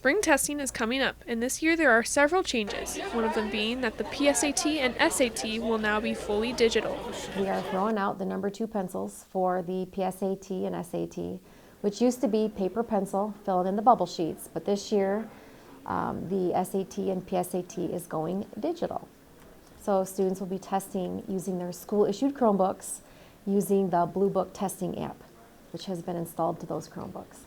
Spring testing is coming up, and this year there are several changes, one of them being that the PSAT and SAT will now be fully digital. We are throwing out the number 2 pencils for the PSAT and SAT, which used to be paper pencil, filling in the bubble sheets, but this year the SAT and PSAT is going digital. So students will be testing using their school-issued Chromebooks using the Blue Book testing app, which has been installed to those Chromebooks.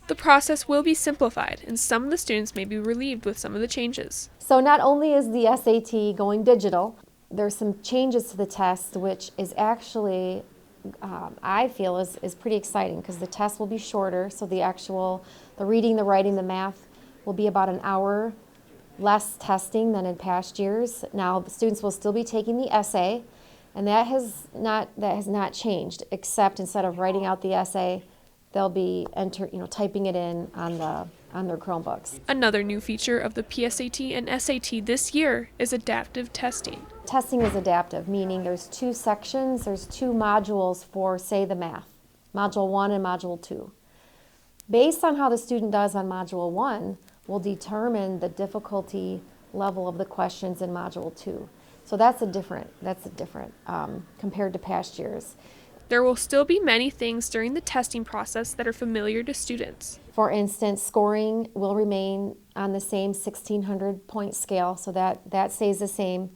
The process will be simplified, and some of the students may be relieved with some of the changes. So not only is the SAT going digital, there's some changes to the test, which is actually, I feel, is pretty exciting because the test will be shorter. So the reading, the writing, the math will be about an hour less testing than in past years. Now the students will still be taking the essay, and that has not changed, except instead of writing out the essay, they'll be typing it in on their Chromebooks. Another new feature of the PSAT and SAT this year is adaptive testing. Testing is adaptive, meaning there's 2 sections, there's 2 modules for, say, the math, Module 1 and Module 2. Based on how the student does on Module 1 will determine the difficulty level of the questions in Module 2. So that's a different compared to past years. There will still be many things during the testing process that are familiar to students. For instance, scoring will remain on the same 1,600 point scale, so that stays the same.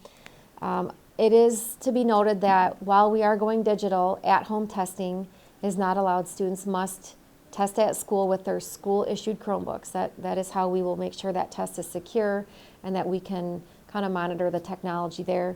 It is to be noted that while we are going digital, at-home testing is not allowed. Students must test at school with their school-issued Chromebooks. That is how we will make sure that test is secure and that we can kind of monitor the technology there.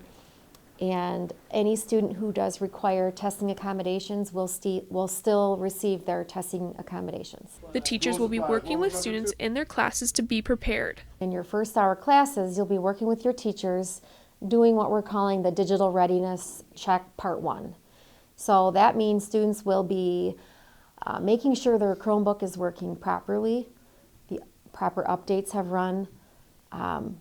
And any student who does require testing accommodations will still receive their testing accommodations. The teachers will be working with students in their classes to be prepared. In your first hour classes, you'll be working with your teachers doing what we're calling the digital readiness check part 1. So that means students will be making sure their Chromebook is working properly, the proper updates have run.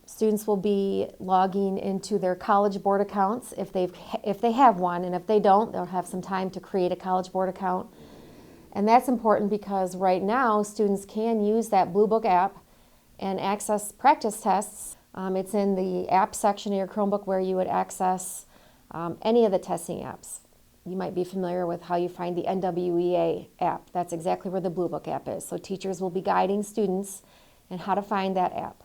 Students will be logging into their College Board accounts if they have one, and if they don't, they'll have some time to create a College Board account. And that's important because right now students can use that Blue Book app and access practice tests. It's in the app section of your Chromebook where you would access any of the testing apps. You might be familiar with how you find the NWEA app. That's exactly where the Blue Book app is. So teachers will be guiding students in how to find that app.